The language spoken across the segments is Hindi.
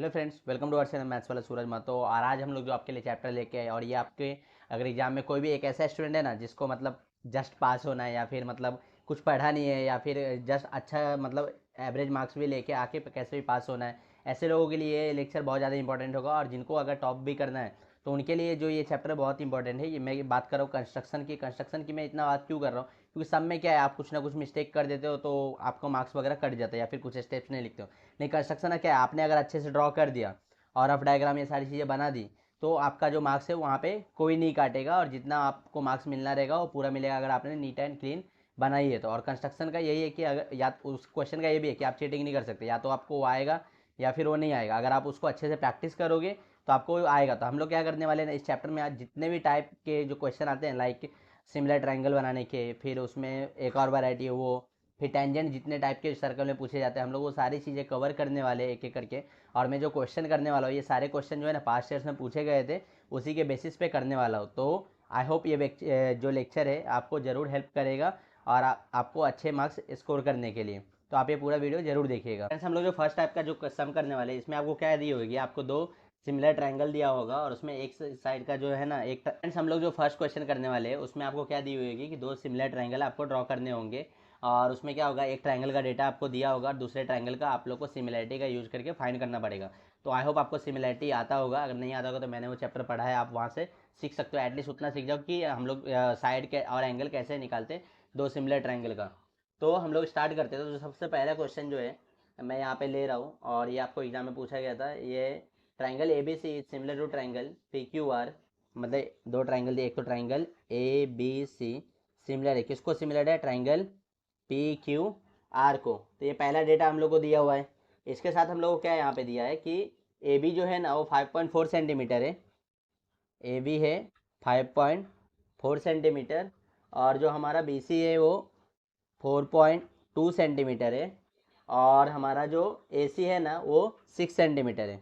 Hello friends, welcome to our channel maths वाला सूरज मातो। और आज हम लोग जो आपके लिए चैप्टर लेके आए, और ये आपके अगर एग्जाम में कोई भी एक ऐसा स्टूडेंट है ना जिसको मतलब जस्ट पास होना है, या फिर मतलब कुछ पढ़ा नहीं है, या फिर जस्ट अच्छा मतलब एवरेज मार्क्स भी लेके आके कैसे भी पास होना है, ऐसे लोगों के लिए ये लेक्चर बहुत ज़्यादा इंपॉर्टेंट होगा। और जिनको अगर टॉप भी करना है तो उनके लिए जो ये चैप्टर बहुत इंपॉर्टेंट है। ये मैं बात कर रहा हूँ कंस्ट्रक्शन की मैं इतना बात क्यों कर रहा हूँ, क्योंकि सब में क्या है, आप कुछ ना कुछ मिस्टेक कर देते हो तो आपको मार्क्स वगैरह कट जाता है, या फिर कुछ स्टेप्स नहीं लिखते हो। नहीं, कंस्ट्रक्शन का क्या है, आपने अगर अच्छे से ड्रॉ कर दिया और आप डायग्राम ये सारी चीज़ें बना दी तो आपका जो मार्क्स है वहाँ पे कोई नहीं काटेगा, और जितना आपको मार्क्स मिलना रहेगा वो पूरा मिलेगा अगर आपने नीट एंड क्लीन बनाई है तो। और कंस्ट्रक्शन का यही है कि अगर या उस क्वेश्चन का ये भी है कि आप चीटिंग नहीं कर सकते, या तो आपको वो आएगा या फिर वो नहीं आएगा। अगर आप उसको अच्छे से प्रैक्टिस करोगे तो आपको वो आएगा। तो हम लोग क्या करने वाले हैं इस चैप्टर में, आज जितने भी टाइप के जो क्वेश्चन आते हैं, लाइक सिमिलर ट्रायंगल बनाने के, फिर उसमें एक और वैरायटी है वो, फिर टेंजेंट जितने टाइप के सर्कल में पूछे जाते हैं, हम लोग वो सारी चीज़ें कवर करने वाले हैं एक एक करके। और मैं जो क्वेश्चन करने वाला हूँ ये सारे क्वेश्चन जो है ना पास्ट ईयर्स में पूछे गए थे, उसी के बेसिस पे करने वाला हूँ। तो आई होप ये जो लेक्चर है आपको ज़रूर हेल्प करेगा और आपको अच्छे मार्क्स स्कोर करने के लिए। तो आप ये पूरा वीडियो जरूर देखिएगा। फ्रेंड्स, हम लोग जो फर्स्ट टाइप का जो सम करने वाले हैं इसमें आपको क्या दी होगी, आपको दो सिमिलर ट्रायंगल दिया होगा और उसमें एक साइड का जो है ना एक। फ्रेंड्स, हम लोग जो फर्स्ट क्वेश्चन करने वाले हैं उसमें आपको क्या दी हुई होगी कि दो सिमिलर ट्रायंगल आपको ड्रॉ करने होंगे। और उसमें क्या होगा, एक ट्रायंगल का डेटा आपको दिया होगा और दूसरे ट्रायंगल का आप लोग को सिमिलरिटी का यूज करके फाइंड करना पड़ेगा। तो आई होप आपको सिमिलरिटी आता होगा, अगर नहीं आता होगा तो मैंने वो चैप्टर पढ़ा है, आप वहाँ से सीख सकते हो। एटलीस्ट उतना सीख जाओ कि हम लोग साइड के और एंगल कैसे निकालते दो सिमिलर ट्रायंगल का। तो हम लोग स्टार्ट करते हैं। तो सबसे पहला क्वेश्चन जो है मैं यहाँ पे ले रहा हूँ, और ये आपको एग्जाम में पूछा गया था। ये triangle A B C is similar to triangle P Q R. मतलब दो ट्रायंगल दिए, एक तो triangle A B C similar है, किसको सिमिलर है, ट्रायंगल पी क्यू आर को। तो ये पहला डेटा हम लोग को दिया हुआ है। इसके साथ हम लोग को क्या यहाँ पे दिया है कि ए बी जो है ना वो 5.4 सेंटीमीटर है। ए बी है 5.4 सेंटीमीटर, और जो हमारा बी सी है वो 4.2 सेंटीमीटर है, और हमारा जो ए सी है ना वो 6 सेंटीमीटर है।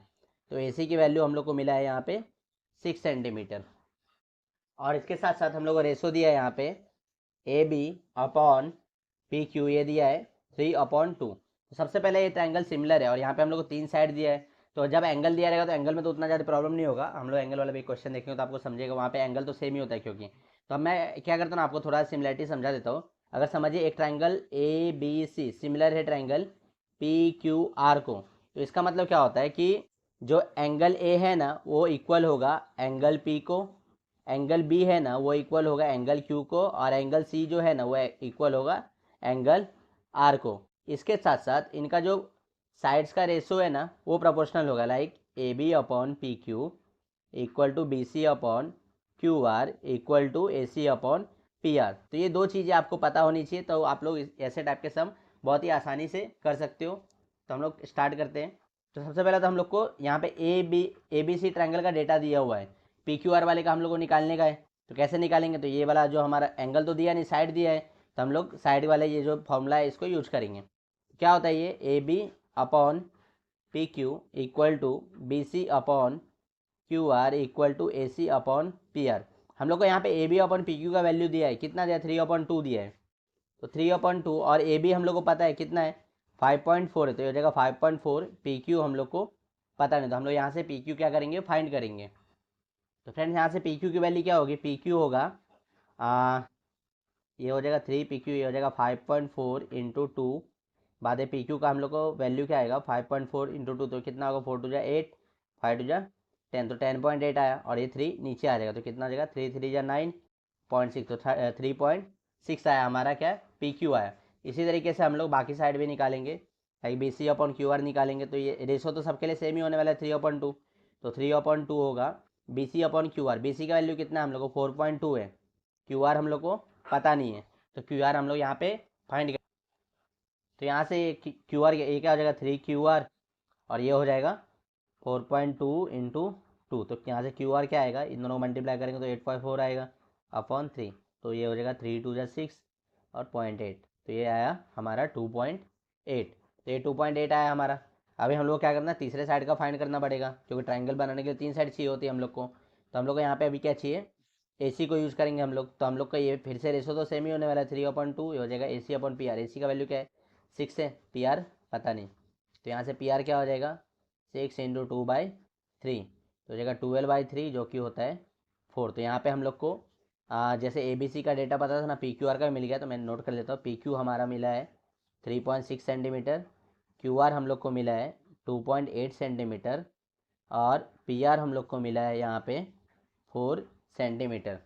तो ए सी की वैल्यू हम लोग को मिला है यहाँ पे 6 सेंटीमीटर। और इसके साथ साथ हम लोग को रेशो दिया है यहाँ पे A B upon P Q, ये दिया है 3/2। तो सबसे पहले ये ट्रायंगल सिमिलर है, और यहाँ पे हम लोग को तीन साइड दिया है। तो जब एंगल दिया रहेगा तो एंगल में तो उतना ज़्यादा प्रॉब्लम नहीं होगा, हम लोग एंगल वाला भी क्वेश्चन देखेंगे तो आपको समझेगा, वहाँ पे एंगल तो सेम ही होता है क्योंकि। तो अब मैं क्या करता हूँ आपको थोड़ा सिमिलरिटी समझा देता हूँ। अगर समझिए एक triangle A B C similar है ट्रायंगल पी क्यू आर को, तो इसका मतलब क्या होता है कि जो एंगल ए है ना वो इक्वल होगा एंगल पी को, एंगल बी है ना वो इक्वल होगा एंगल क्यू को, और एंगल सी जो है ना वो इक्वल होगा एंगल आर को। इसके साथ साथ इनका जो साइड्स का रेशो है ना वो प्रोपोर्शनल होगा, like A B upon P Q equal to B C upon Q R equal to A C upon P R. तो ये दो चीज़ें आपको पता होनी चाहिए, तो आप लोग ऐसे टाइप के सम बहुत ही आसानी से कर सकते हो। तो हम लोग स्टार्ट करते हैं। तो सबसे पहले तो हम लोग को यहाँ पे ए बी सी ट्रायंगल का डेटा दिया हुआ है, पी क्यू आर वाले का हम लोग को निकालने का है। तो कैसे निकालेंगे, तो ये वाला जो हमारा एंगल तो दिया नहीं, साइड दिया है, तो हम लोग साइड वाले ये जो फॉर्मूला है इसको यूज करेंगे। क्या होता है ये A B upon P Q equal to B C upon Q R equal to A C upon P R. हम लोग को यहाँ पे A B upon P Q का वैल्यू दिया है, कितना दिया है, 3/2 दिया है। तो 3/2, और ए बी हम लोग को पता है कितना है, 5.4 है, तो ये हो जाएगा 5.4। पी क्यू हम लोग को पता नहीं, तो हम लोग यहाँ से पी क्यू क्या करेंगे, फाइंड करेंगे। तो फ्रेंड्स यहाँ से पी क्यू की वैल्यू क्या होगी, पी क्यू होगा ये हो जाएगा 3 PQ, ये हो जाएगा 5.4 इंटू टू। बाद में पी क्यू का हम लोग को वैल्यू क्या आएगा, 5.4 इंटू टू, तो कितना होगा, 4 2 8, 5 2 10, तो 10.8 आया, और ये 3 नीचे आ जाएगा तो कितना आ जाएगा, 3 3 9.6, तो 3.6 आया हमारा क्या, पी क्यू आया। इसी तरीके से हम लोग बाकी साइड भी निकालेंगे, like B C upon Q R निकालेंगे। तो ये रेशो तो सबके लिए सेम ही होने वाला है 3/2, तो 3/2 होगा B C upon Q R. B C का वैल्यू कितना है, हम लोग को 4.2 है, क्यू आर हम लोग को पता नहीं है, तो क्यू आर हम लोग यहाँ पे फाइंड कर। तो यहाँ से क्यू आर ये क्या हो जाएगा, 3QR, और ये हो जाएगा 4.2 इंटू टू। तो यहाँ से क्यू आर क्या आएगा, इन दोनों को मल्टीप्लाई करेंगे तो 8.4 आएगा अपॉन 3, तो ये हो जाएगा 3 2 6 और 0.8, तो ये आया हमारा 2.8। तो ये 2.8 आया हमारा। अभी हम लोग क्या करना है, तीसरे साइड का फाइंड करना पड़ेगा, क्योंकि ट्राइंगल बनाने के लिए तीन साइड चाहिए होती है हम लोग को। तो हम लोग को यहाँ पे अभी क्या चाहिए, ए सी को यूज़ करेंगे हम लोग। तो हम लोग का ये फिर से रेशो तो सेम ही होने वाला है, 3/2 ये हो जाएगा ए सी अपॉन पी आर। ए सी का वैल्यू क्या है, 6 है, पी आर पता नहीं, तो यहाँ से पी आर क्या हो जाएगा, 6 × 2/3 तो हो जाएगा 12/3 जो कि होता है 4। तो यहाँ पे हम लोग को जैसे ABC का डेटा पता था ना, PQR का मिल गया, तो मैं नोट कर लेता हूँ। PQ हमारा मिला है 3.6 सेंटीमीटर, QR हम लोग को मिला है 2.8 सेंटीमीटर और PR हम लोग को मिला है यहाँ पे 4 सेंटीमीटर।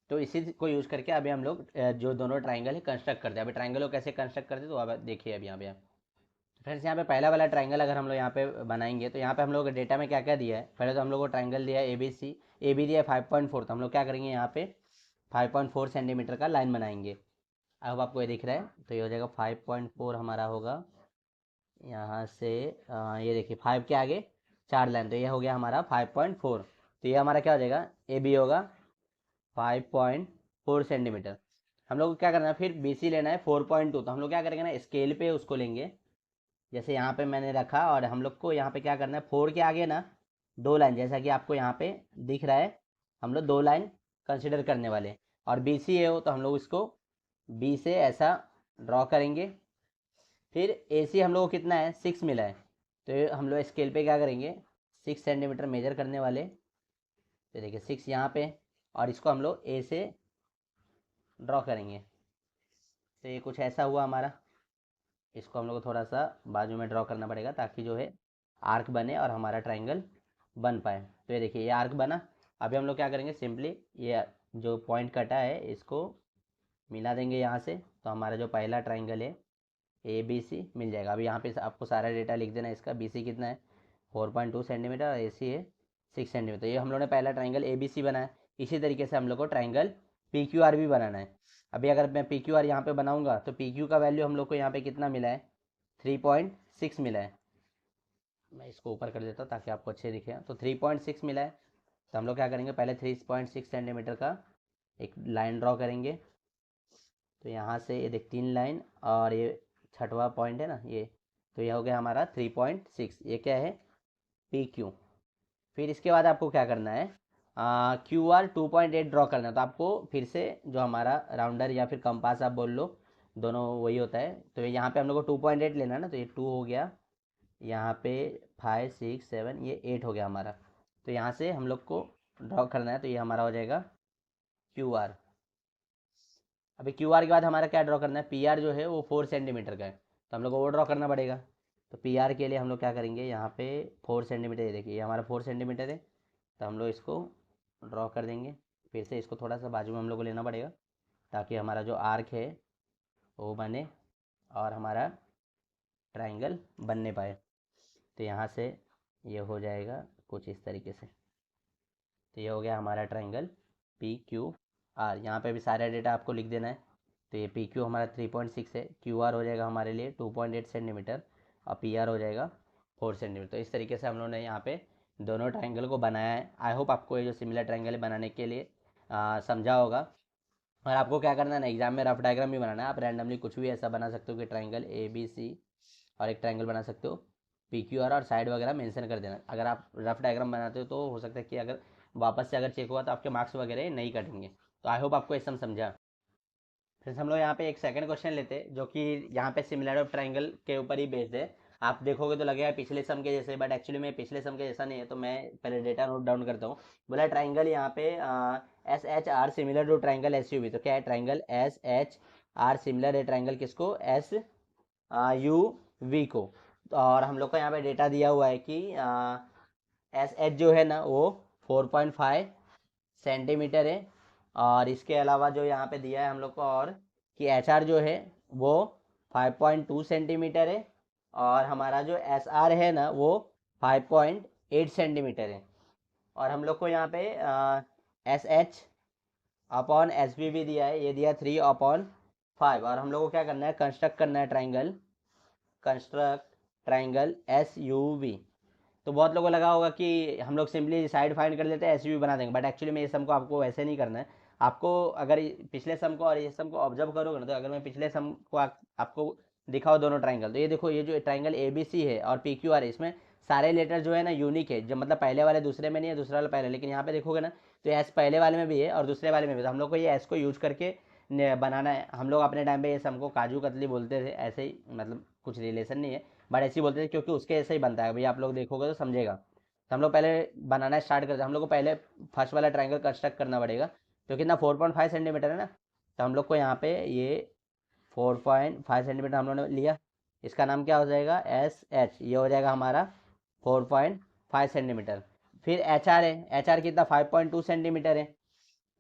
तो इसी को यूज़ करके अभी हम लोग जो दोनों ट्राइंगल है कंस्ट्रक्ट करते हैं। अभी ट्राइंगल को कैसे कंस्ट्रक्ट करते हैं तो अब देखिए अभी यहाँ पे फ्रेंड्स, यहाँ पे पहला वाला ट्राइंगल अगर हम लोग यहाँ पे बनाएंगे तो यहाँ पे हम लोग डेटा में क्या क्या दिया है। पहले तो हम लोग को ट्राइंगल दिया है ABC, AB दिया है 5.4। तो हम लोग क्या करेंगे, यहाँ पे 5.4 सेंटीमीटर का लाइन बनाएंगे। अब आपको ये दिख रहा है, तो ये हो जाएगा 5.4 हमारा होगा यहाँ से ये देखिए 5 के आगे 4 लाइन, तो ये हो गया हमारा 5.4। तो ये हमारा क्या हो जाएगा, AB होगा 5.4 सेंटीमीटर। हम लोग को क्या करना है, फिर BC लेना है 4.2। तो हम लोग क्या करेंगे ना, स्केल पे उसको लेंगे। जैसे यहाँ पे मैंने रखा और हम लोग को यहाँ पे क्या करना है, 4 के आगे ना 2 लाइन, जैसा कि आपको यहाँ पे दिख रहा है, हम लोग 2 लाइन कंसिडर करने वाले। और BC है हो तो हम लोग इसको B से ऐसा ड्रॉ करेंगे। फिर AC हम लोग को कितना है, 6 मिला है, तो हम लोग स्केल पे क्या करेंगे, 6 सेंटीमीटर मेजर करने वाले। तो देखिए 6 यहाँ पे, और इसको हम लोग A से ड्रॉ करेंगे। तो ये कुछ ऐसा हुआ हमारा। इसको हम लोग को थोड़ा सा बाजू में ड्रॉ करना पड़ेगा ताकि जो है आर्क बने और हमारा ट्राइंगल बन पाए। तो ये देखिए ये आर्क बना। अभी हम लोग क्या करेंगे, सिंपली ये जो पॉइंट कटा है इसको मिला देंगे यहाँ से, तो हमारा जो पहला ट्राइंगल है ABC मिल जाएगा। अभी यहाँ पे आपको सारा डेटा लिख देना है। इसका BC कितना है 4.2 सेंटीमीटर और AC है 6 सेंटीमीटर। ये हम लोग ने पहला ट्राइंगल ABC बनाया। इसी तरीके से हम लोग को ट्राइंगल PQR भी बनाना है। अभी अगर मैं PQR यहाँ पे बनाऊंगा तो PQ का वैल्यू हम लोग को यहाँ पे कितना मिला है, 3.6 मिला है। मैं इसको ऊपर कर देता हूँ ताकि आपको अच्छे दिखे। तो 3.6 मिला है। तो हम लोग क्या करेंगे, पहले 3.6 सेंटीमीटर का एक लाइन ड्रॉ करेंगे। तो यहाँ से ये देख 3 लाइन और ये छठवा पॉइंट है ना ये, तो यह हो गया हमारा 3.6। ये क्या है, PQ। फिर इसके बाद आपको क्या करना है, QR 2.8 ड्रॉ करना है। तो आपको फिर से जो हमारा राउंडर या फिर कंपास आप बोल लो, दोनों वही होता है। तो यहाँ पे हम लोग को 2.8 लेना है ना, तो ये 2 हो गया, यहाँ पे 5 6 7 ये 8 हो गया हमारा। तो यहाँ से हम लोग को ड्रॉ करना है, तो ये हमारा हो जाएगा QR। अभी QR के बाद हमारा क्या ड्रॉ करना है, PR जो है वो 4 सेंटीमीटर का है, तो हम लोग को वो ड्रॉ करना पड़ेगा। तो PR के लिए हम लोग क्या करेंगे, यहाँ पे 4 सेंटीमीटर, ये देखिए ये हमारा 4 सेंटीमीटर है, तो हम लोग इसको ड्रॉ कर देंगे। फिर से इसको थोड़ा सा बाजू में हम लोग को लेना पड़ेगा ताकि हमारा जो आर्क है वो बने और हमारा ट्राइंगल बनने पाए। तो यहाँ से ये हो जाएगा कुछ इस तरीके से। तो ये हो गया हमारा ट्राइंगल PQR। यहाँ पे भी सारा डेटा आपको लिख देना है। तो ये PQ हमारा 3.6 है, QR हो जाएगा हमारे लिए 2.8 सेंटीमीटर और PR हो जाएगा 4 सेंटीमीटर। तो इस तरीके से हम लोगों ने यहाँ पे दोनों ट्राइंगल को बनाया है। आई होप आपको ये जो सिमिलर ट्राइंगल बनाने के लिए समझा होगा। और आपको क्या करना है ना, एग्जाम में रफ डायग्राम भी बनाना है। आप रैंडमली कुछ भी ऐसा बना सकते हो कि ट्राइंगल ABC और एक ट्राइंगल बना सकते हो PQR और साइड वगैरह मेंशन कर देना। अगर आप रफ डायग्राम बनाते हो तो हो सकता है कि अगर वापस से अगर चेक हुआ तो आपके मार्क्स वगैरह नहीं कटेंगे। तो आई होप आपको ये सब समझा। फिर हम लोग यहाँ पे एक सेकंड क्वेश्चन लेते हैं जो कि यहाँ पे सिमिलर ऑफ ट्राइंगल के ऊपर ही बेस्ड है। आप देखोगे तो लगेगा पिछले सम के जैसे, बट एक्चुअली में पिछले सम के जैसा नहीं है। तो मैं पहले डेटा नोट डाउन करता हूँ। बोला ट्राइंगल यहाँ पे SHR similar to triangle SUV। तो क्या है, ट्राइंगल SHR सिमिलर है ट्राइंगल किसको, SUV को। और हम लोग को यहाँ पे डेटा दिया हुआ है कि SH जो है ना वो 4.5 सेंटीमीटर है। और इसके अलावा जो यहाँ पे दिया है हम लोग को और कि HR जो है वो 5.2 सेंटीमीटर है। और हमारा जो SR है ना वो 5.8 सेंटीमीटर है। और हम लोग को यहाँ पे SH अपॉन SB भी दिया है, ये दिया 3/5। और हम लोग को क्या करना है, कंस्ट्रक्ट करना है ट्राइंगल, कंस्ट्रक्ट ट्राइंगल SUV। तो बहुत लोगों को लगा होगा कि हम लोग सिंपली साइड फाइंड कर लेते हैं SUV बना देंगे, बट एक्चुअली में ये सम को आपको वैसे नहीं करना है। आपको अगर पिछले सम को और ये सम को ऑब्जर्व करोगे ना, तो अगर मैं पिछले सम को आपको दिखाओ दोनों ट्राइंगल, तो ये देखो ये जो ट्राइंगल ABC है और PQR है, इसमें सारे लेटर जो है ना यूनिक है। जो मतलब पहले वाले दूसरे में नहीं है, दूसरा वाला पहले। लेकिन यहाँ पे देखोगे ना तो S पहले वाले में भी है और दूसरे वाले में भी। तो हम लोग को ये S को यूज करके बनाना है। हम लोग अपने टाइम पे ये सम को काजू कतली बोलते थे, ऐसे ही, मतलब कुछ रिलेशन नहीं है। बट ऐसे ही बोलते थे क्योंकि उसके ऐसे ही बनता है, भाई आप लोग देखोगे तो समझेगा। तो हम लोग पहले बनाना स्टार्ट करते हैं। हम लोग को पहले फर्स्ट वाला ट्राइंगल कंस्ट्रक्ट करना पड़ेगा, जो कितना 4.5 सेंटीमीटर है ना। तो हम लोग को यहाँ पे ये 4.5 सेंटीमीटर हम लोगों ने लिया। इसका नाम क्या हो जाएगा, एस एच, ये हो जाएगा हमारा 4.5 सेंटीमीटर। फिर एच आर है, एच आर कितना 5.2 सेंटीमीटर है।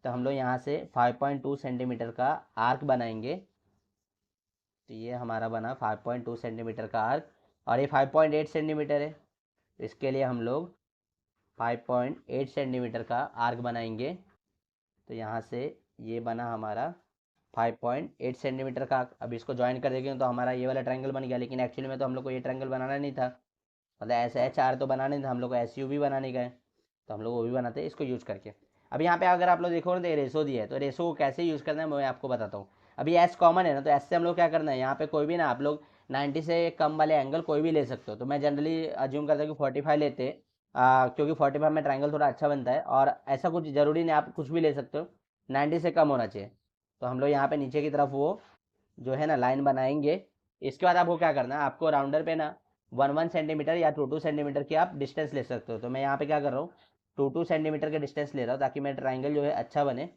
तो हम लोग यहाँ से 5.2 सेंटीमीटर का आर्क बनाएंगे। तो ये हमारा बना 5.2 सेंटीमीटर का आर्क, और ये 5.8 सेंटीमीटर है, तो इसके लिए हम लोग 5.8 सेंटीमीटर का आर्क बनाएंगे। तो यहाँ से ये बना हमारा 5.8 सेंटीमीटर का। अब इसको ज्वाइन कर देंगे तो हमारा ये वाला ट्रायंगल बन गया। लेकिन एक्चुअली में तो हम लोग को ये ट्रायंगल बनाना नहीं था, मतलब ऐसे एच आर तो बनाना नहीं था, हम लोग को एस यू भी बनाने का है। तो हम लोग वो भी बनाते हैं इसको यूज़ करके। अब यहाँ पे अगर आप लोग देखो ना तो रेसो दिया है, तो रेसो को कैसे यूज़ करना है मैं आपको बताता हूँ। अभी एस कॉमन है ना, तो एस से हम लोग क्या करना है, यहाँ पे कोई भी ना आप लोग 90 से कम वाले एंगल कोई भी ले सकते हो। तो मैं जनरली अज्यूम करता हूँ कि 45 लेते हैं, क्योंकि 45 में ट्रायंगल थोड़ा अच्छा बनता है। और ऐसा कुछ ज़रूरी नहीं, आप कुछ भी ले सकते हो, 90 से कम होना चाहिए। तो हम लोग यहाँ पे नीचे की तरफ वो जो है ना लाइन बनाएंगे। इसके बाद आपको क्या करना है, आपको राउंडर पे ना 1 1 सेंटीमीटर या 2 2 सेंटीमीटर की आप डिस्टेंस ले सकते हो। तो मैं यहाँ पे क्या कर रहा हूँ, 2 2 सेंटीमीटर के डिस्टेंस ले रहा हूँ, ताकि मेरा ट्राइंगल जो है अच्छा बने।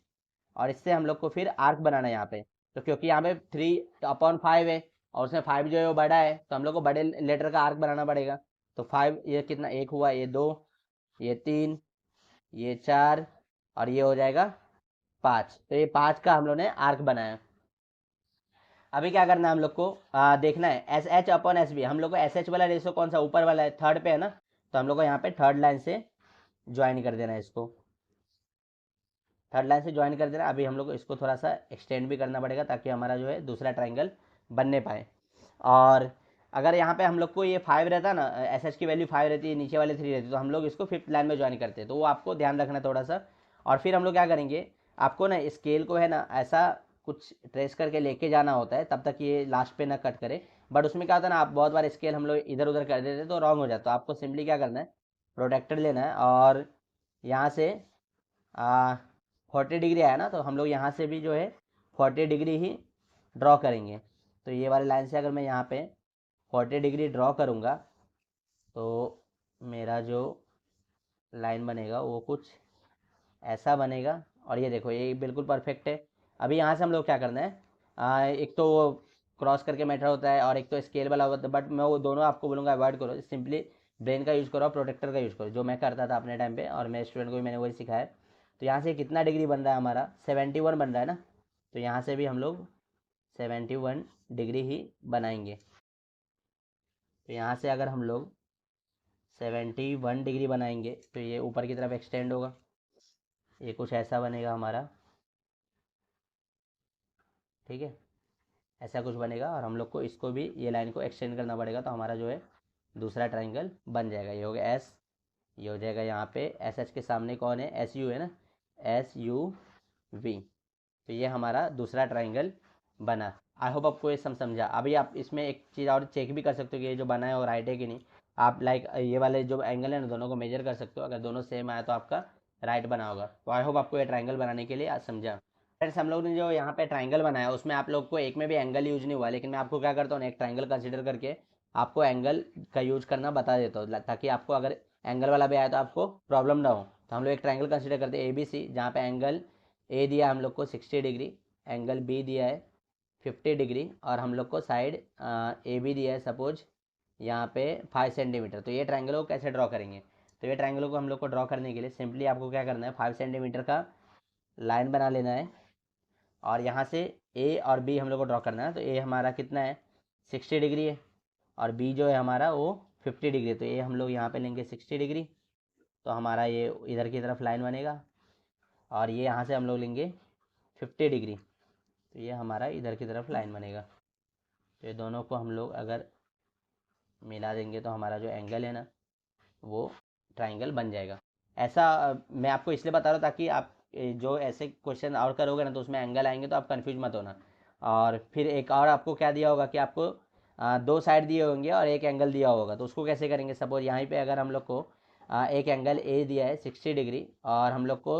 और इससे हम लोग को फिर आर्क बनाना है यहाँ पे। तो क्योंकि यहाँ पे 3/5 है, और उसमें 5 जो है वो बड़ा है, तो हम लोग को बड़े लेटर का आर्क बनाना पड़ेगा। तो 5 ये कितना, एक हुआ, ये 2, ये 3, ये 4, और ये हो जाएगा 5। तो ये 5 का हम लोग ने आर्क बनाया। अभी क्या करना है हम लोग को, देखना है S H upon S B. हम लोग को एस एच वाला रेशो कौन सा ऊपर वाला है, थर्ड पे है ना। तो हम लोग को यहाँ पे थर्ड लाइन से ज्वाइन कर देना है इसको, थर्ड लाइन से ज्वाइन कर देना। अभी हम लोग को इसको थोड़ा सा एक्सटेंड भी करना पड़ेगा, ताकि हमारा जो है दूसरा ट्राइंगल बनने पाए। और अगर यहाँ पे हम लोग को ये 5 रहता ना, एस एच की वैल्यू 5 रहती है, नीचे वाले 3 रहती है, तो हम लोग इसको फिफ्थ लाइन में ज्वाइन करते हैं। तो वो आपको ध्यान रखना थोड़ा सा। और फिर हम लोग क्या करेंगे, आपको ना स्केल को है ना ऐसा कुछ ट्रेस करके लेके जाना होता है, तब तक ये लास्ट पे ना कट करे। बट उसमें क्या होता है ना, आप बहुत बार स्केल हम लोग इधर उधर कर देते हैं तो रॉन्ग हो जाता है। तो आपको सिंपली क्या करना है, प्रोटेक्टर लेना है, और यहाँ से 40 डिग्री आया ना, तो हम लोग यहाँ से भी जो है 40 डिग्री ही ड्रॉ करेंगे। तो ये वाली लाइन से अगर मैं यहाँ पे 40 डिग्री ड्रॉ करूँगा, तो मेरा जो लाइन बनेगा वो कुछ ऐसा बनेगा। और ये देखो ये बिल्कुल परफेक्ट है। अभी यहाँ से हम लोग क्या करना है, एक तो वो क्रॉस करके मेथड होता है, और एक तो स्केल वाला होता है, बट मैं वो दोनों आपको बोलूँगा अवॉइड करो। सिंपली ब्रेन का यूज़ करो, प्रोटेक्टर का यूज़ करो, जो मैं करता था अपने टाइम पे, और मेरे स्टूडेंट को भी मैंने वही सिखाया। तो यहाँ से कितना डिग्री बन रहा है हमारा, 71 बन रहा है ना। तो यहाँ से भी हम लोग 71 डिग्री ही बनाएंगे। तो यहाँ से अगर हम लोग 71 डिग्री बनाएंगे, तो ये ऊपर की तरफ एक्सटेंड होगा, ये कुछ ऐसा बनेगा हमारा, ठीक है, ऐसा कुछ बनेगा। और हम लोग को इसको भी ये लाइन को एक्सटेंड करना पड़ेगा, तो हमारा जो है दूसरा ट्राइंगल बन जाएगा। ये हो गया एस, ये हो जाएगा यहाँ पे एस एच के सामने कौन है, एस यू है ना, एस यू वी। तो ये हमारा दूसरा ट्राइंगल बना। आई होप आपको ये समझा। अभी आप इसमें एक चीज़ और चेक भी कर सकते हो कि ये जो बना है वो राइट है कि नहीं। आप लाइक ये वाले जो एंगल है ना, दोनों को मेजर कर सकते हो, अगर दोनों सेम आया तो आपका राइट बना होगा। तो आई होप आपको ये ट्राइंगल बनाने के लिए आज समझा। फ्रेंड्स हम लोग ने जो यहाँ पे ट्राइंगल बनाया, उसमें आप लोग को एक में भी एंगल यूज नहीं हुआ, लेकिन मैं आपको क्या करता हूँ, एक ट्राइंगल कंसिडर करके आपको एंगल का यूज करना बता देता हूँ, ताकि आपको अगर एंगल वाला भी आया तो आपको प्रॉब्लम ना हो। तो हम लोग एक ट्राइंगल कंसिडर करते हैं ए बी सी, जहाँ पे एंगल ए दिया हम लोग को 60 डिग्री, एंगल बी दिया है 50 डिग्री, और हम लोग को साइड ए बी दिया है सपोज यहाँ पे 5 सेंटीमीटर। तो ये ट्राइंगल को कैसे ड्रॉ करेंगे, तो ये ट्राइंगल को हम लोग को ड्रॉ करने के लिए सिंपली आपको क्या करना है, 5 सेंटीमीटर का लाइन बना लेना है, और यहाँ से ए और बी हम लोग को ड्रॉ करना है। तो ए हमारा कितना है, 60 डिग्री है, और बी जो है हमारा वो 50 डिग्री। तो ए हम लोग यहाँ पे लेंगे 60 डिग्री, तो हमारा ये इधर की तरफ लाइन बनेगा, और ये यहाँ से हम लोग लेंगे 50 डिग्री, तो ये हमारा इधर की तरफ लाइन बनेगा। तो ये दोनों को हम लोग अगर मिला देंगे, तो हमारा जो एंगल है ना वो ट्राइंगल बन जाएगा। ऐसा मैं आपको इसलिए बता रहा हूँ, ताकि आप जो ऐसे क्वेश्चन और करोगे ना, तो उसमें एंगल आएंगे तो आप कंफ्यूज मत होना। और फिर एक और आपको क्या दिया होगा कि आपको दो साइड दिए होंगे और एक एंगल दिया होगा, तो उसको कैसे करेंगे। सपोज यहाँ पे अगर हम लोग को एक एंगल ए दिया है 60 डिग्री, और हम लोग को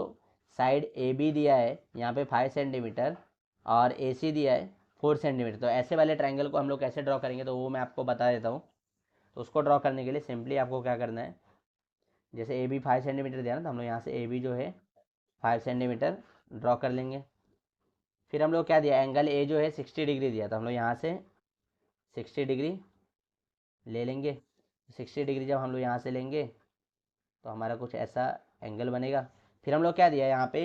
साइड ए बी दिया है यहाँ पे 5 सेंटीमीटर, और ए सी दिया है 4 सेंटीमीटर। तो ऐसे वाले ट्राइंगल को हम लोग कैसे ड्रॉ करेंगे, तो वो मैं आपको बता देता हूँ। तो उसको ड्रॉ करने के लिए सिंपली आपको क्या करना है, जैसे ए बी 5 सेंटीमीटर दिया ना, तो हम लोग यहाँ से ए बी जो है 5 सेंटीमीटर ड्रॉ कर लेंगे। फिर हम लोग क्या दिया, एंगल ए जो है 60 डिग्री दिया, तो हम लोग यहाँ से 60 डिग्री ले लेंगे। 60 डिग्री जब हम लोग यहाँ से लेंगे तो हमारा कुछ ऐसा एंगल बनेगा। फिर हम लोग क्या दिया यहाँ पे,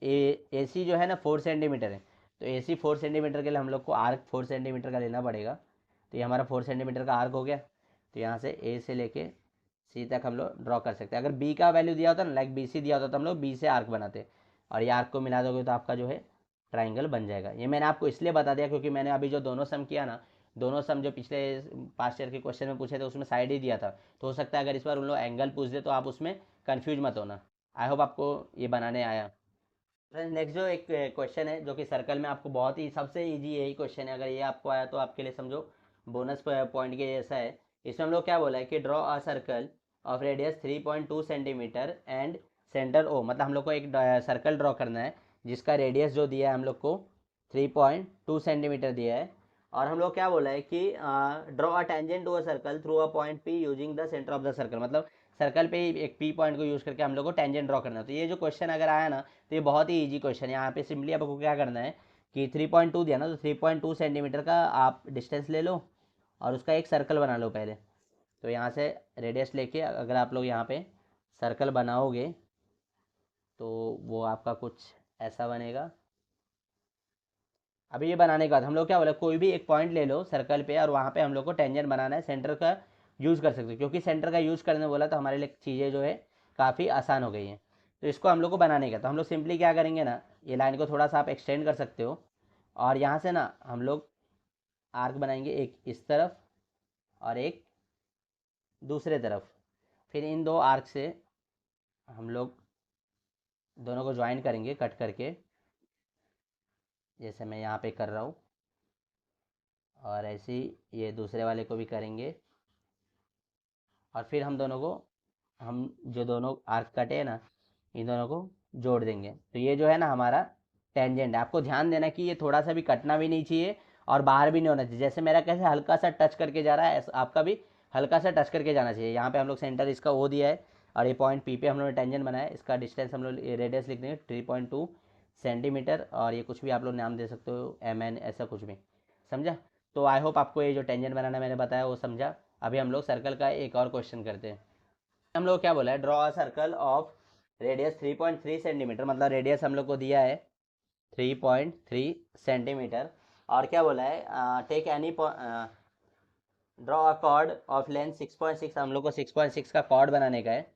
ए सी जो है ना 4 सेंटीमीटर है, तो ए सी 4 सेंटीमीटर के लिए हम लोग को आर्क 4 सेंटीमीटर का लेना पड़ेगा। तो ये हमारा 4 सेंटीमीटर का आर्क हो गया। तो यहाँ से ए से लेके सी तक हम लोग ड्रॉ कर सकते हैं। अगर बी का वैल्यू दिया होता ना, लाइक बी सी दिया होता तो हम लोग बी से आर्क बनाते, और ये आर्क को मिला दोगे तो आपका जो है ट्राइंगल बन जाएगा। ये मैंने आपको इसलिए बता दिया क्योंकि मैंने अभी जो दोनों सम किया ना, दोनों सम जो पिछले पास्ट ईयर के क्वेश्चन में पूछे थे उसमें साइड ही दिया था। तो हो सकता है अगर इस बार उन लोग एंगल पूछ दे तो आप उसमें कंफ्यूज मत होना। आई होप आपको ये बनाने आया। फ्रेंड्स नेक्स्ट जो एक क्वेश्चन है जो कि सर्कल में आपको बहुत ही सबसे इजी यही क्वेश्चन है, अगर ये आपको आया तो आपके लिए समझो बोनस पॉइंट के जैसा है। इसमें हम लोग क्या बोला है कि draw a circle of radius 3.2 centimetre and centre O, मतलब हम लोग को एक सर्कल ड्रॉ करना है जिसका रेडियस जो दिया है हम लोग को 3.2 सेंटीमीटर दिया है। और हम लोग क्या बोला है कि draw a tangent to a circle through a point P using the centre of the circle, मतलब सर्कल पे ही एक पी पॉइंट को यूज करके हम लोग को टेंजेंट ड्रॉ करना है। तो ये जो क्वेश्चन अगर आया ना तो ये बहुत ही इजी क्वेश्चन है। यहाँ पे सिंपली आपको क्या करना है कि 3.2 दिया ना, तो 3.2 सेंटीमीटर का आप डिस्टेंस ले लो और उसका एक सर्कल बना लो पहले। तो यहाँ से रेडियस लेके अगर आप लोग यहाँ पे सर्कल बनाओगे तो वो आपका कुछ ऐसा बनेगा। अभी ये बनाने के बाद हम लोग क्या बोला, कोई भी एक पॉइंट ले लो सर्कल पे और वहाँ पे हम लोग को टेंजेंट बनाना है। सेंटर का यूज़ कर सकते हो, क्योंकि सेंटर का यूज़ करने बोला तो हमारे लिए चीज़ें जो है काफ़ी आसान हो गई हैं। तो इसको हम लोग को बनाने का, तो हम लोग सिंपली क्या करेंगे ना, ये लाइन को थोड़ा सा आप एक्सटेंड कर सकते हो और यहाँ से ना हम लोग आर्क बनाएंगे, एक इस तरफ और एक दूसरे तरफ। फिर इन दो आर्क से हम लोग दोनों को ज्वाइन करेंगे कट करके, जैसे मैं यहाँ पे कर रहा हूँ, और ऐसे ही ये दूसरे वाले को भी करेंगे। और फिर हम दोनों को, हम जो दोनों आर्क कटे हैं ना, इन दोनों को जोड़ देंगे। तो ये जो है ना हमारा टेंजेंट है। आपको ध्यान देना कि ये थोड़ा सा भी कटना भी नहीं चाहिए और बाहर भी नहीं होना चाहिए। जैसे मेरा कैसे हल्का सा टच करके जा रहा है, ऐसा आपका भी हल्का सा टच करके जाना चाहिए। यहाँ पे हम लोग सेंटर इसका ओ दिया है और ये पॉइंट पी पे हम लोग ने टेंजेंट बनाया है। इसका डिस्टेंस हम लोग रेडियस लिख देंगे 3.2 सेंटीमीटर, और ये कुछ भी आप लोग नाम दे सकते हो, एम एन, ऐसा कुछ भी। समझा? तो आई होप आपको ये जो टेंजेंट बनाना मैंने बताया वो समझा। अभी हम लोग सर्कल का एक और क्वेश्चन करते हैं। हम लोग क्या बोला है, draw a circle of radius 3.3 centimetre, मतलब रेडियस हम लोग को दिया है 3.3 सेंटीमीटर। और क्या बोला है, take any draw a chord of length 6.6, हम लोग को 6.6 का कॉर्ड बनाने का है।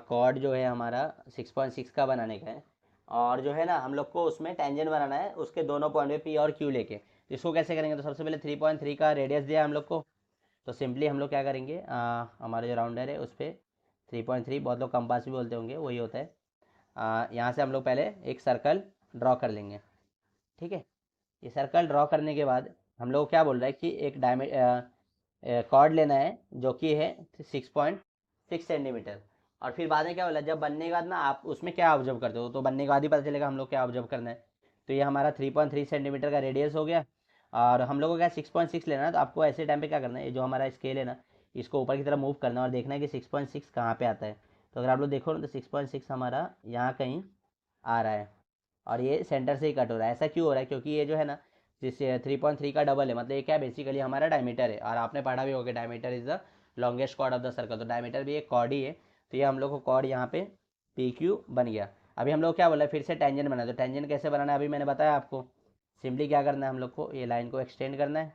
कॉर्ड जो है हमारा 6.6 का बनाने का है, और जो है ना हम लोग को उसमें टेंजेंट बनाना है उसके दोनों पॉइंट पे पी और क्यू लेके। तो इसको कैसे करेंगे, तो सबसे पहले 3.3 का रेडियस दिया है हम लोग को, तो सिंपली हम लोग क्या करेंगे, हमारा जो राउंडर है उस पर 3.3, बहुत लोग कंपास भी बोलते होंगे, वही होता है। यहाँ से हम लोग पहले एक सर्कल ड्रॉ कर लेंगे। ठीक है, ये सर्कल ड्रॉ करने के बाद हम लोग क्या बोल रहे हैं कि एक कॉर्ड लेना है जो कि है 6.6 सेंटीमीटर। और फिर बाद में क्या बोला, जब बनने के बाद ना आप उसमें क्या ऑब्जर्व करते हो, तो बनने के बाद ही पता चलेगा हम लोग क्या ऑब्जर्व करना है। तो ये हमारा 3.3 सेंटीमीटर का रेडियस हो गया, और हम लोग को क्या 6.6 लेना है। तो आपको ऐसे टाइम पे क्या करना है, ये जो हमारा स्केल है ना, इसको ऊपर की तरफ मूव करना है और देखना है कि 6.6 कहाँ पे आता है। तो अगर आप लोग देखो ना तो 6.6 हमारा यहाँ कहीं आ रहा है, और ये सेंटर से ही कट हो रहा है। ऐसा क्यों हो रहा है, क्योंकि ये जो है ना जिससे 3.3 का डबल है, मतलब ये क्या बेसिकली हमारा डायमीटर है। और आपने पढ़ा भी होगा diameter is the longest chord of the circle, तो डायमीटर भी एक कॉर्ड ही है। तो ये हम लोग को कॉर्ड यहाँ पे पी क्यू बन गया। अभी हम लोग क्या बोला, फिर से टेंजेंट बना, तो टेंजेंट कैसे बनाना है अभी मैंने बताया आपको। सिंपली क्या करना है, हम लोग को ये लाइन को एक्सटेंड करना है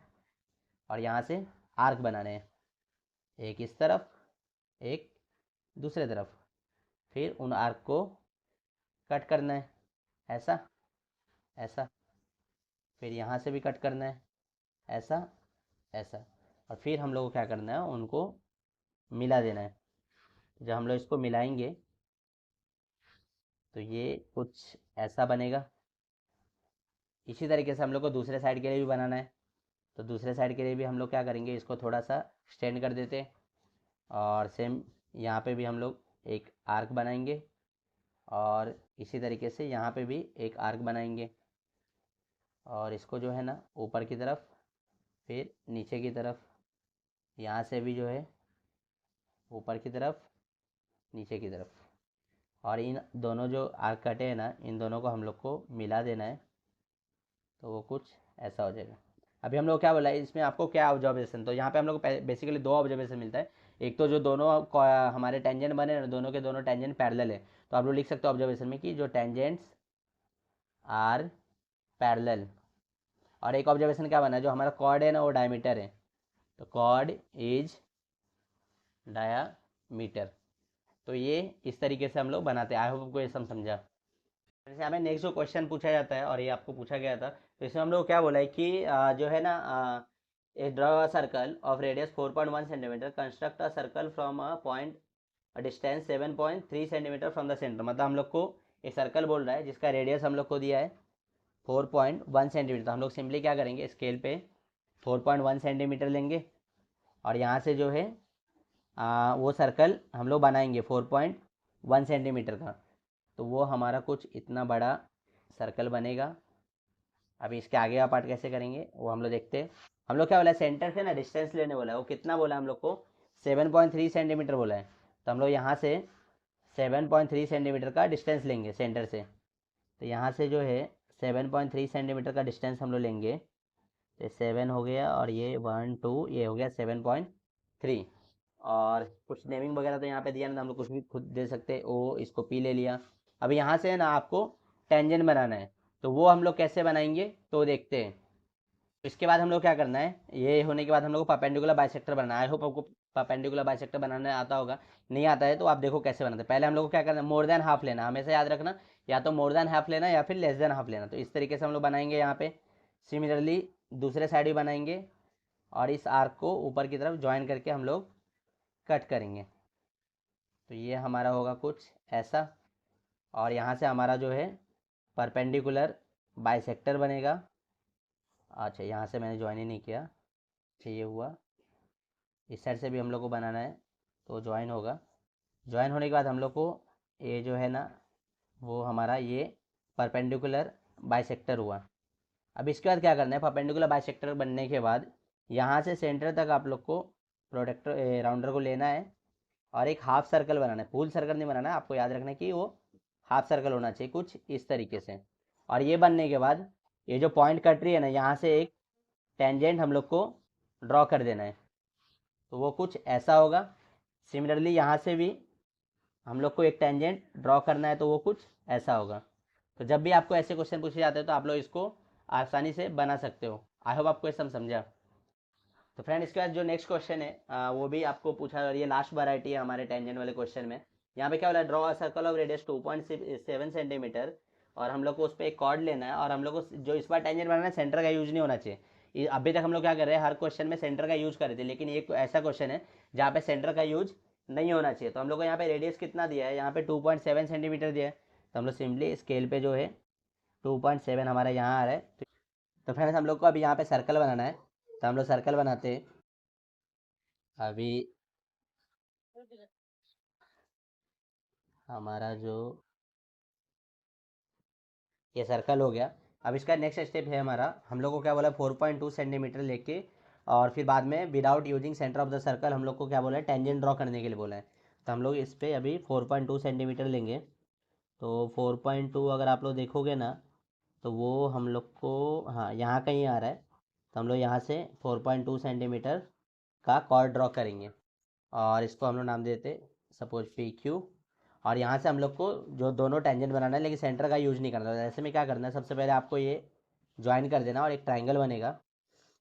और यहाँ से आर्क बनाने हैं, एक इस तरफ एक दूसरे तरफ। फिर उन आर्क को कट करना है, ऐसा ऐसा। फिर यहाँ से भी कट करना है, ऐसा ऐसा। और फिर हम लोग को क्या करना है, उनको मिला देना है। जब हम लोग इसको मिलाएंगे तो ये कुछ ऐसा बनेगा। इसी तरीके से हम लोग को दूसरे साइड के लिए भी बनाना है। तो दूसरे साइड के लिए भी हम लोग क्या करेंगे, इसको थोड़ा सा एक्सटेंड कर देते हैं, और सेम यहाँ पे भी हम लोग एक आर्क बनाएंगे, और इसी तरीके से यहाँ पे भी एक आर्क बनाएंगे, और इसको जो है ना ऊपर की तरफ फिर नीचे की तरफ यहाँ से भी जो है ऊपर की तरफ, नीचे की तरफ, और इन दोनों जो आर्क कटे हैं ना, इन दोनों को हम लोग को मिला देना है, तो वो कुछ ऐसा हो जाएगा। अभी हम लोग क्या बोला है इसमें, आपको क्या ऑब्जर्वेशन, तो यहाँ पे हम लोग को बेसिकली दो ऑब्जर्वेशन मिलता है। एक तो जो दोनों हमारे टेंजेंट बने हैं, दोनों के दोनों टेंजेंट पैरेलल है, तो आप लोग लिख सकते हो ऑब्जर्वेशन में कि जो टेंजेंट्स आर पैरेलल। और एक ऑब्जर्वेशन क्या बना है, जो हमारा कॉर्ड है ना वो डायमीटर है, तो कॉर्ड इज डायामीटर। तो ये इस तरीके से हम लोग बनाते हैं। आई होप आपको ये सब समझा। जैसे हमें नेक्स्ट जो क्वेश्चन पूछा जाता है, और ये आपको पूछा गया था, तो इसमें हम लोग क्या बोला है कि जो है ना, a draw a circle of radius 4.1 centimetre, construct a circle from a point distance 7.3 centimetre from the centre. मतलब हम लोग को एक सर्कल बोल रहा है जिसका रेडियस हम लोग को दिया है 4.1 सेंटीमीटर। तो हम लोग सिंपली क्या करेंगे, स्केल पे 4.1 सेंटीमीटर लेंगे, और यहाँ से जो है वो सर्कल हम लोग बनाएंगे 4.1 सेंटीमीटर का। तो वो हमारा कुछ इतना बड़ा सर्कल बनेगा। अभी इसके आगे का पार्ट कैसे करेंगे वो हम लोग देखते हैं। हम लोग क्या बोला है, सेंटर से ना डिस्टेंस लेने बोला है, वो कितना बोला है हम लोग को, 7.3 सेंटीमीटर बोला है। तो हम लोग यहाँ से 7.3 सेंटीमीटर का डिस्टेंस लेंगे सेंटर से। तो यहाँ से जो है 7.3 सेंटीमीटर का डिस्टेंस हम लोग लेंगे, तो 7 हो गया, और ये 1 2, ये हो गया 7.3। और कुछ नेमिंग वगैरह तो यहाँ पे दिया ना, हम लोग कुछ भी खुद दे सकते हैं। ओ, इसको पी ले लिया। अब यहाँ से है ना आपको टेंजेंट बनाना है, तो वो हम लोग कैसे बनाएंगे तो देखते हैं। इसके बाद हम लोग क्या करना है, ये होने के बाद हम लोग को परपेंडिकुलर बाइसेक्टर बनाना है। आई होप आपको परपेंडिकुलर बाइसेक्टर बनाना आता होगा। नहीं आता है तो आप देखो कैसे बनाते हैं। पहले हम लोग को क्या करना है, मोर देन हाफ लेना, हमेशा याद रखना, या तो मोर देन हाफ लेना या फिर लेस देन हाफ लेना। तो इस तरीके से हम लोग बनाएंगे यहाँ पे। सिमिलरली दूसरे साइड भी बनाएंगे, और इस आर्क को ऊपर की तरफ ज्वाइन करके हम लोग कट करेंगे। तो ये हमारा होगा कुछ ऐसा, और यहाँ से हमारा जो है परपेंडिकुलर बाइसेक्टर बनेगा। अच्छा, यहाँ से मैंने ज्वाइन ही नहीं किया। अच्छा, ये हुआ। इस साइड से भी हम लोग को बनाना है, तो ज्वाइन होगा। ज्वाइन होने के बाद हम लोग को ये जो है ना, वो हमारा ये परपेंडिकुलर बाइसेक्टर हुआ। अब इसके बाद क्या करना है, परपेंडिकुलर बाइसेक्टर बनने के बाद यहाँ से सेंटर तक आप लोग को प्रोडक्टर राउंडर को लेना है, और एक हाफ सर्कल बनाना है। फुल सर्कल नहीं बनाना है, आपको याद रखना है कि वो हाफ सर्कल होना चाहिए कुछ इस तरीके से। और ये बनने के बाद ये जो पॉइंट कट रही है ना, यहाँ से एक टेंजेंट हम लोग को ड्रॉ कर देना है, तो वो कुछ ऐसा होगा। सिमिलरली यहाँ से भी हम लोग को एक टेंजेंट ड्रॉ करना है, तो वो कुछ ऐसा होगा। तो जब भी आपको ऐसे क्वेश्चन पूछे जाते हैं तो आप लोग इसको आसानी से बना सकते हो। आई होप आपको ये सब समझा। तो फ्रेंड, इसके बाद जो नेक्स्ट क्वेश्चन है वो भी आपको पूछा, और ये लास्ट वैरायटी है हमारे टेंजेंट वाले क्वेश्चन में। यहाँ पे क्या बोला, draw a circle of radius 2.7 centimetre, और हम लोग को उस पर एक कॉर्ड लेना है, और हम लोग को जो इस बार टेंजेंट बनाना है सेंटर का यूज नहीं होना चाहिए। अभी तक हम लोग क्या कर रहे हैं, हर क्वेश्चन में सेंटर का यूज कर रहे थे, लेकिन ये ऐसा क्वेश्चन है जहाँ पे सेंटर का यूज नहीं होना चाहिए। तो हम लोग को यहाँ पे रेडियस कितना दिया है, यहाँ पे 2.7 सेंटीमीटर दिया है, तो हम लोग सिंपली स्केल पे जो है 2.7 हमारा यहाँ आ रहा है। तो फ्रेंड्स, हम लोग को अभी यहाँ पे सर्कल बनाना है, तो हम लोग सर्कल बनाते हैं। अभी हमारा जो ये सर्कल हो गया। अब इसका नेक्स्ट स्टेप है हमारा, हम लोग को क्या बोला, 4.2 सेंटीमीटर लेके, और फिर बाद में without using centre of the circle हम लोग को क्या बोला है, टेंजेंट ड्रॉ करने के लिए बोला है। तो हम लोग इस पर अभी 4.2 सेंटीमीटर लेंगे। तो 4.2 अगर आप लोग देखोगे ना, तो वो हम लोग को, हाँ, यहाँ कहीं आ रहा है। तो हम लोग यहाँ से 4.2 सेंटीमीटर का कॉर्ड ड्रॉ करेंगे, और इसको हम लोग नाम देते सपोज पी क्यू। और यहाँ से हम लोग को जो दोनों टेंजेंट बनाना है, लेकिन सेंटर का यूज नहीं करना। तो ऐसे में क्या करना है, सबसे पहले आपको ये ज्वाइन कर देना, और एक ट्राइंगल बनेगा।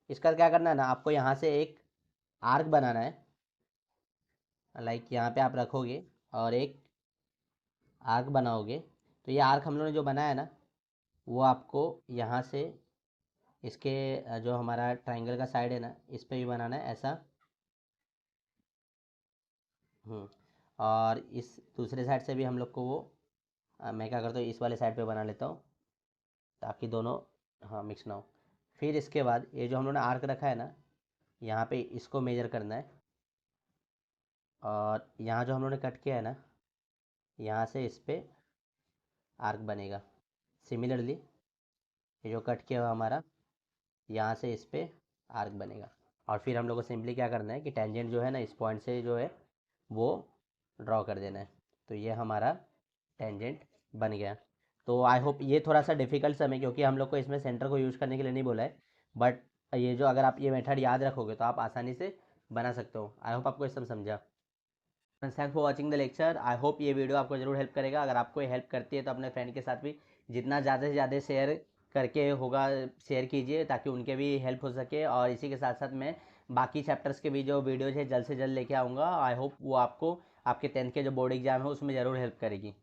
इसका क्या करना है ना, आपको यहाँ से एक आर्क बनाना है, लाइक यहाँ पे आप रखोगे और एक आर्क बनाओगे। तो ये आर्क हम लोगों ने जो बनाया है ना, वो आपको यहाँ से इसके जो हमारा ट्राइंगल का साइड है ना, इस पे भी बनाना है ऐसा। और इस दूसरे साइड से भी हम लोग को वो मैं क्या करता हूँ, इस वाले साइड पे बना लेता हूँ, ताकि दोनों, हाँ, मिक्स ना हो। फिर इसके बाद ये जो हम लोगों ने आर्क रखा है ना, यहाँ पे इसको मेजर करना है, और यहाँ जो हम लोगों ने कट किया है ना, यहाँ से इस पे आर्क बनेगा। सिमिलरली ये जो कट किया हुआ हमारा, यहाँ से इस पे आर्क बनेगा। और फिर हम लोग को सिंपली क्या करना है कि टेंजेंट जो है ना इस पॉइंट से जो है वो ड्रॉ कर देना है। तो ये हमारा टेंजेंट बन गया। तो आई होप ये थोड़ा सा डिफिकल्ट सम है क्योंकि हम लोग को इसमें सेंटर को यूज़ करने के लिए नहीं बोला है, बट ये जो अगर आप ये मेथड याद रखोगे तो आप आसानी से बना सकते हो। आई होप आपको ये सब समझा। Thanks for watching the lecture. I hope ये वीडियो आपको जरूर हेल्प करेगा। अगर आपको ये हेल्प करती है तो अपने फ्रेंड के साथ भी जितना ज़्यादा से ज़्यादा शेयर करके होगा शेयर कीजिए ताकि उनके भी हेल्प हो सके। और इसी के साथ साथ मैं बाकी चैप्टर्स के भी जो वीडियोज है जल्द से जल्द लेके आऊँगा। आई होप वो आपको आपके 10th के जो बोर्ड एग्जाम है उसमें ज़रूर हेल्प करेगी।